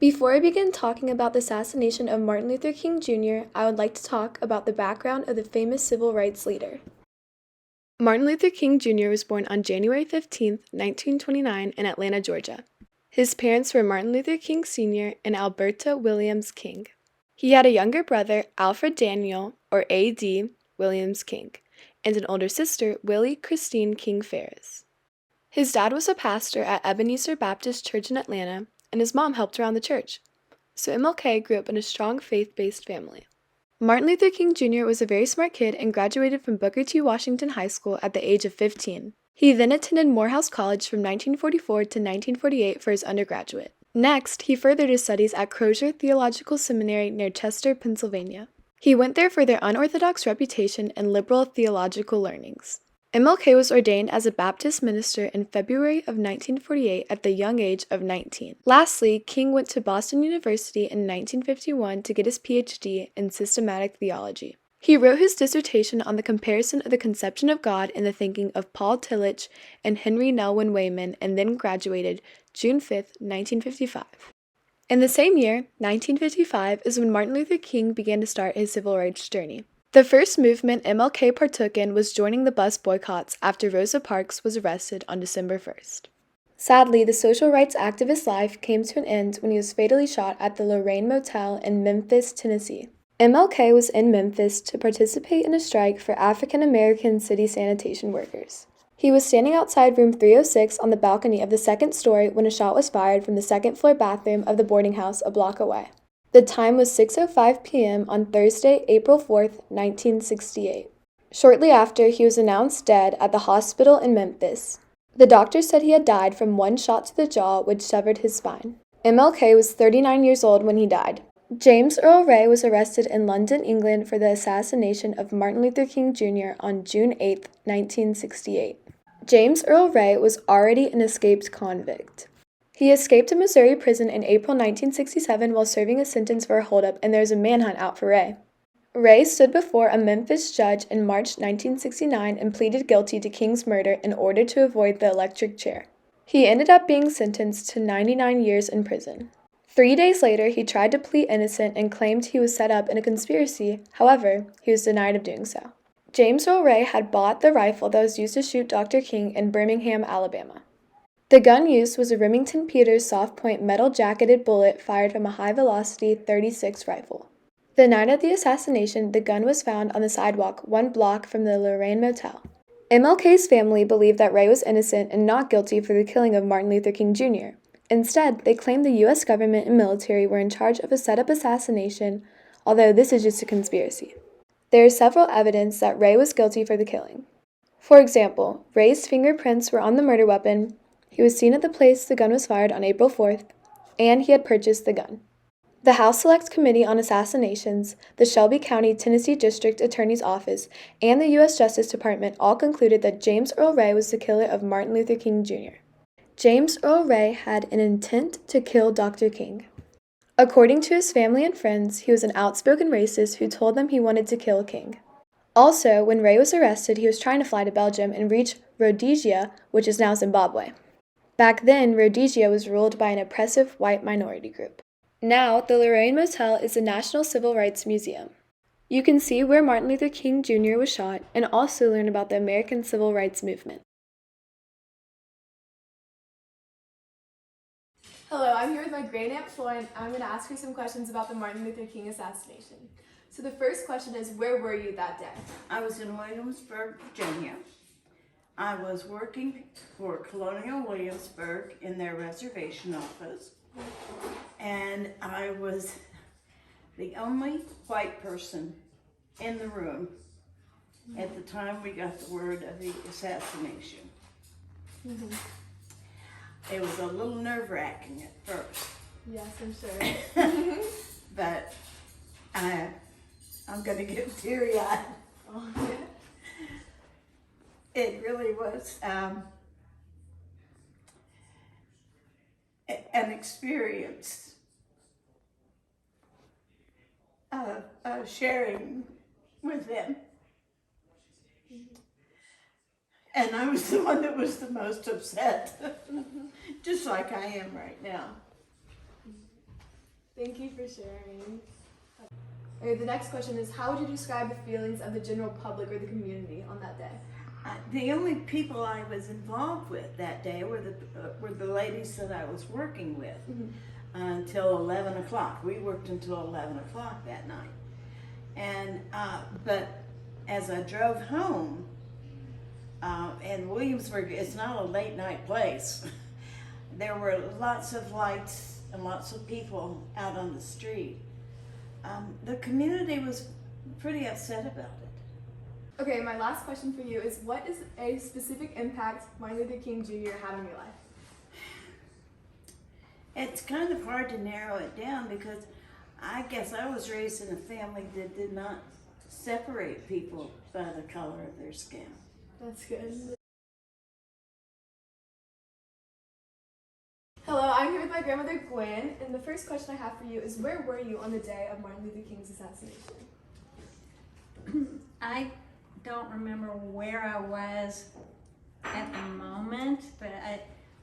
Before I begin talking about the assassination of Martin Luther King Jr., I would like to talk about the background of the famous civil rights leader. Martin Luther King Jr. was born on January 15, 1929, in Atlanta, Georgia. His parents were Martin Luther King Sr. and Alberta Williams King. He had a younger brother, Alfred Daniel, or A.D. Williams King, and an older sister, Willie Christine King Ferris. His dad was a pastor at Ebenezer Baptist Church in Atlanta, and his mom helped around the church. So MLK grew up in a strong faith-based family. Martin Luther King Jr. was a very smart kid and graduated from Booker T. Washington High School at the age of 15. He then attended Morehouse College from 1944 to 1948 for his undergraduate. Next, he furthered his studies at Crozier Theological Seminary near Chester, Pennsylvania. He went there for their unorthodox reputation and liberal theological learnings. MLK was ordained as a Baptist minister in February of 1948 at the young age of 19. Lastly, King went to Boston University in 1951 to get his PhD in systematic theology. He wrote his dissertation on the comparison of the conception of God in the thinking of Paul Tillich and Henry Nelwyn Wayman, and then graduated June 5, 1955. In the same year, 1955, is when Martin Luther King began to start his civil rights journey. The first movement MLK partook in was joining the bus boycotts after Rosa Parks was arrested on December 1st. Sadly, the social rights activist's life came to an end when he was fatally shot at the Lorraine Motel in Memphis, Tennessee. MLK was in Memphis to participate in a strike for African American city sanitation workers. He was standing outside room 306 on the balcony of the second story when a shot was fired from the second-floor bathroom of the boarding house a block away. The time was 6:05 p.m. on Thursday, April 4, 1968. Shortly after, he was announced dead at the hospital in Memphis. The doctor said he had died from one shot to the jaw, which severed his spine. MLK was 39 years old when he died. James Earl Ray was arrested in London, England for the assassination of Martin Luther King Jr. on June 8, 1968. James Earl Ray was already an escaped convict. He escaped a Missouri prison in April 1967 while serving a sentence for a holdup, and there was a manhunt out for Ray. Ray stood before a Memphis judge in March 1969 and pleaded guilty to King's murder in order to avoid the electric chair. He ended up being sentenced to 99 years in prison. 3 days later, he tried to plead innocent and claimed he was set up in a conspiracy. However, he was denied of doing so. James Earl Ray had bought the rifle that was used to shoot Dr. King in Birmingham, Alabama. The gun used was a Remington Peters soft-point metal-jacketed bullet fired from a high-velocity .36 rifle. The night of the assassination, the gun was found on the sidewalk 1 block from the Lorraine Motel. MLK's family believed that Ray was innocent and not guilty for the killing of Martin Luther King Jr. Instead, they claimed the U.S. government and military were in charge of a set-up assassination, although this is just a conspiracy. There is several evidence that Ray was guilty for the killing. For example, Ray's fingerprints were on the murder weapon. He was seen at the place the gun was fired on April 4th, and he had purchased the gun. The House Select Committee on Assassinations, the Shelby County, Tennessee District Attorney's Office, and the U.S. Justice Department all concluded that James Earl Ray was the killer of Martin Luther King Jr. James Earl Ray had an intent to kill Dr. King. According to his family and friends, he was an outspoken racist who told them he wanted to kill King. Also, when Ray was arrested, he was trying to fly to Belgium and reach Rhodesia, which is now Zimbabwe. Back then, Rhodesia was ruled by an oppressive white minority group. Now, the Lorraine Motel is a National Civil Rights Museum. You can see where Martin Luther King Jr. was shot and also learn about the American Civil Rights Movement. Hello, I'm here with my great aunt Floyd, and I'm going to ask her some questions about the Martin Luther King assassination. So the first question is, where were you that day? I was in Williamsburg, Virginia. I was working for Colonial Williamsburg in their reservation office, and I was the only white person in the room at the time we got the word of the assassination. Mm-hmm. It was a little nerve-wracking at first. Yes, I'm sure. But I'm going to get teary-eyed. Oh, yeah. It really was an experience of sharing with them. And I was the one that was the most upset, just like I am right now. Thank you for sharing. Okay, the next question is, how would you describe the feelings of the general public or the community on that day? The only people I was involved with that day were the ladies that I was working with until 11 o'clock. We worked until 11 o'clock that night. And but as I drove home, and Williamsburg is not a late night place. There were lots of lights and lots of people out on the street. The community was pretty upset about it. Okay, my last question for you is, what is a specific impact Martin Luther King Jr. had on your life? It's kind of hard to narrow it down because I guess I was raised in a family that did not separate people by the color of their skin. That's good. Hello, I'm here with my grandmother Gwen, and the first question I have for you is, where were you on the day of Martin Luther King's assassination? I don't remember where I was at the moment, but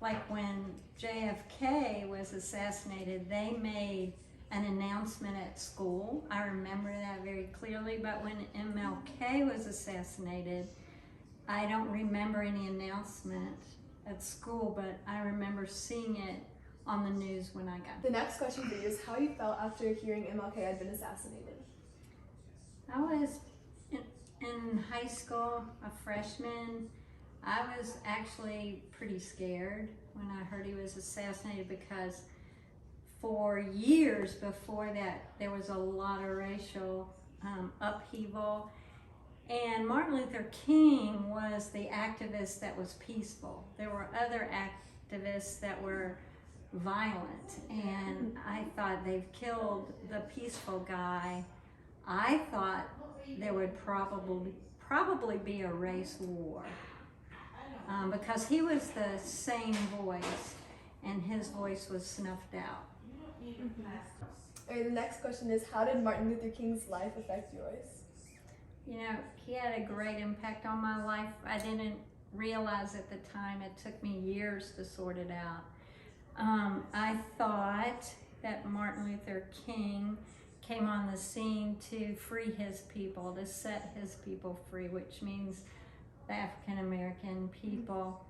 like when JFK was assassinated, they made an announcement at school. I remember that very clearly, but when MLK was assassinated, I don't remember any announcement at school, but I remember seeing it on the news when I got The next question for you is, how you felt after hearing MLK had been assassinated? I was in high school, a freshman. I was actually pretty scared when I heard he was assassinated because for years before that, there was a lot of racial upheaval. And Martin Luther King was the activist that was peaceful. There were other activists that were violent, and I thought they've killed the peaceful guy. I thought there would probably be a race war because he was the same voice, and his voice was snuffed out. Okay, the next question is, how did Martin Luther King's life affect yours? You know, he had a great impact on my life. I didn't realize at the time. It took me years to sort it out. I thought that Martin Luther King came on the scene to free his people, to set his people free, which means the African American people.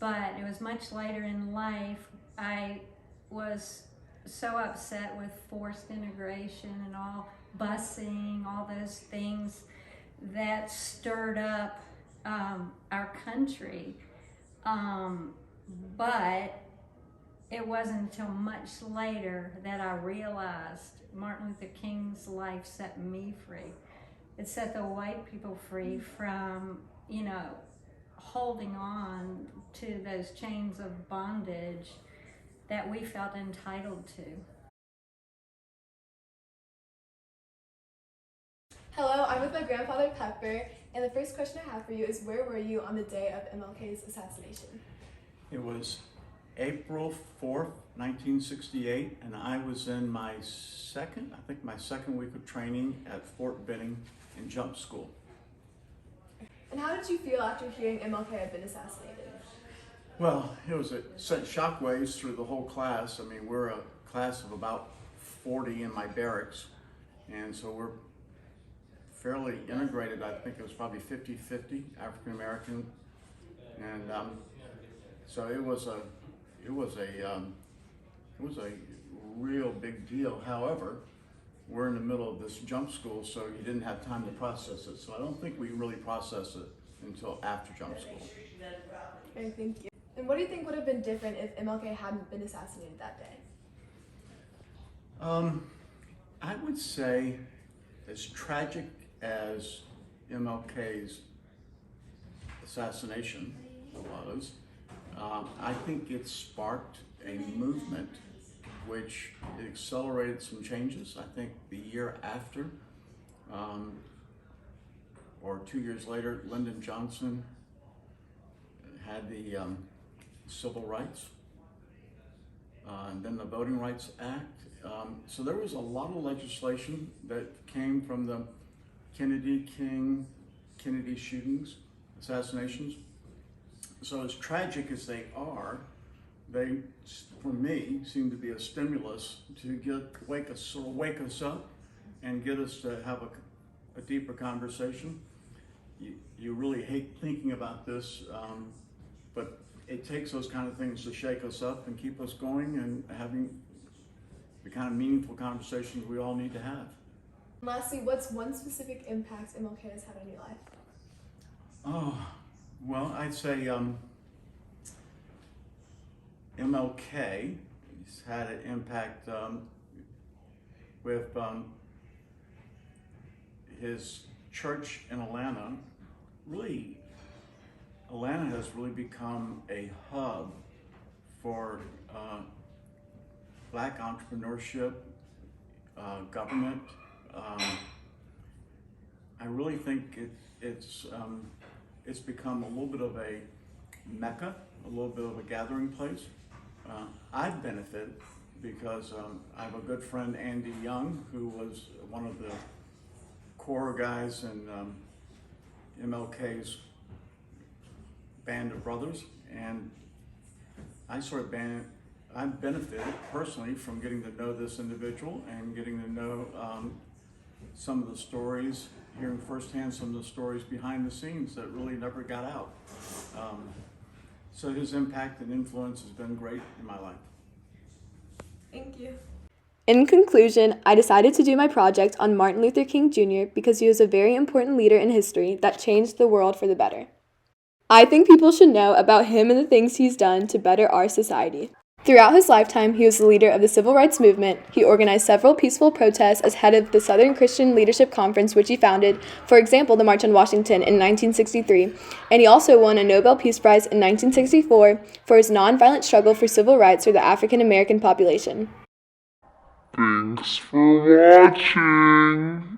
But it was much later in life. I was so upset with forced integration and all busing, all those things that stirred up our country. But it wasn't until much later that I realized Martin Luther King's life set me free. It set the white people free from, holding on to those chains of bondage that we felt entitled to. Hello, I'm with my grandfather Pepper, and the first question I have for you is, where were you on the day of MLK's assassination? It was April 4th, 1968, and I was in my second week of training at Fort Benning in jump school. And how did you feel after hearing MLK had been assassinated? Well, it sent shockwaves through the whole class. I mean, we're a class of about 40 in my barracks, and so we're fairly integrated. I think it was probably 50-50 African American, and so it was a real big deal. However, we're in the middle of this jump school, so you didn't have time to process it. So I don't think we really processed it until after jump school. Okay, thank you. And what do you think would have been different if MLK hadn't been assassinated that day? I would say, as tragic as MLK's assassination was, I think it sparked a movement which accelerated some changes. I think the year after, or 2 years later, Lyndon Johnson had the civil rights, and then the Voting Rights Act. So there was a lot of legislation that came from the Kennedy shootings, assassinations. So as tragic as they are, they, for me, seem to be a stimulus to wake us up and get us to have a deeper conversation. You really hate thinking about this, but it takes those kind of things to shake us up and keep us going and having the kind of meaningful conversations we all need to have. Lastly, what's one specific impact MLK has had on your life? Oh, well, I'd say MLK has had an impact with his church in Atlanta. Really, Atlanta has really become a hub for Black entrepreneurship, government. I really think it's become a little bit of a mecca, a little bit of a gathering place. I've benefited because I have a good friend, Andy Young, who was one of the core guys in MLK's band of brothers, and I've benefited personally from getting to know this individual and getting to know some of the stories, hearing firsthand some of the stories behind the scenes that really never got out. So his impact and influence has been great in my life. Thank you. In conclusion, I decided to do my project on Martin Luther King Jr. because he was a very important leader in history that changed the world for the better. I think people should know about him and the things he's done to better our society. Throughout his lifetime, he was the leader of the civil rights movement. He organized several peaceful protests as head of the Southern Christian Leadership Conference, which he founded, for example, the March on Washington in 1963, and he also won a Nobel Peace Prize in 1964 for his nonviolent struggle for civil rights for the African American population. Thanks for watching.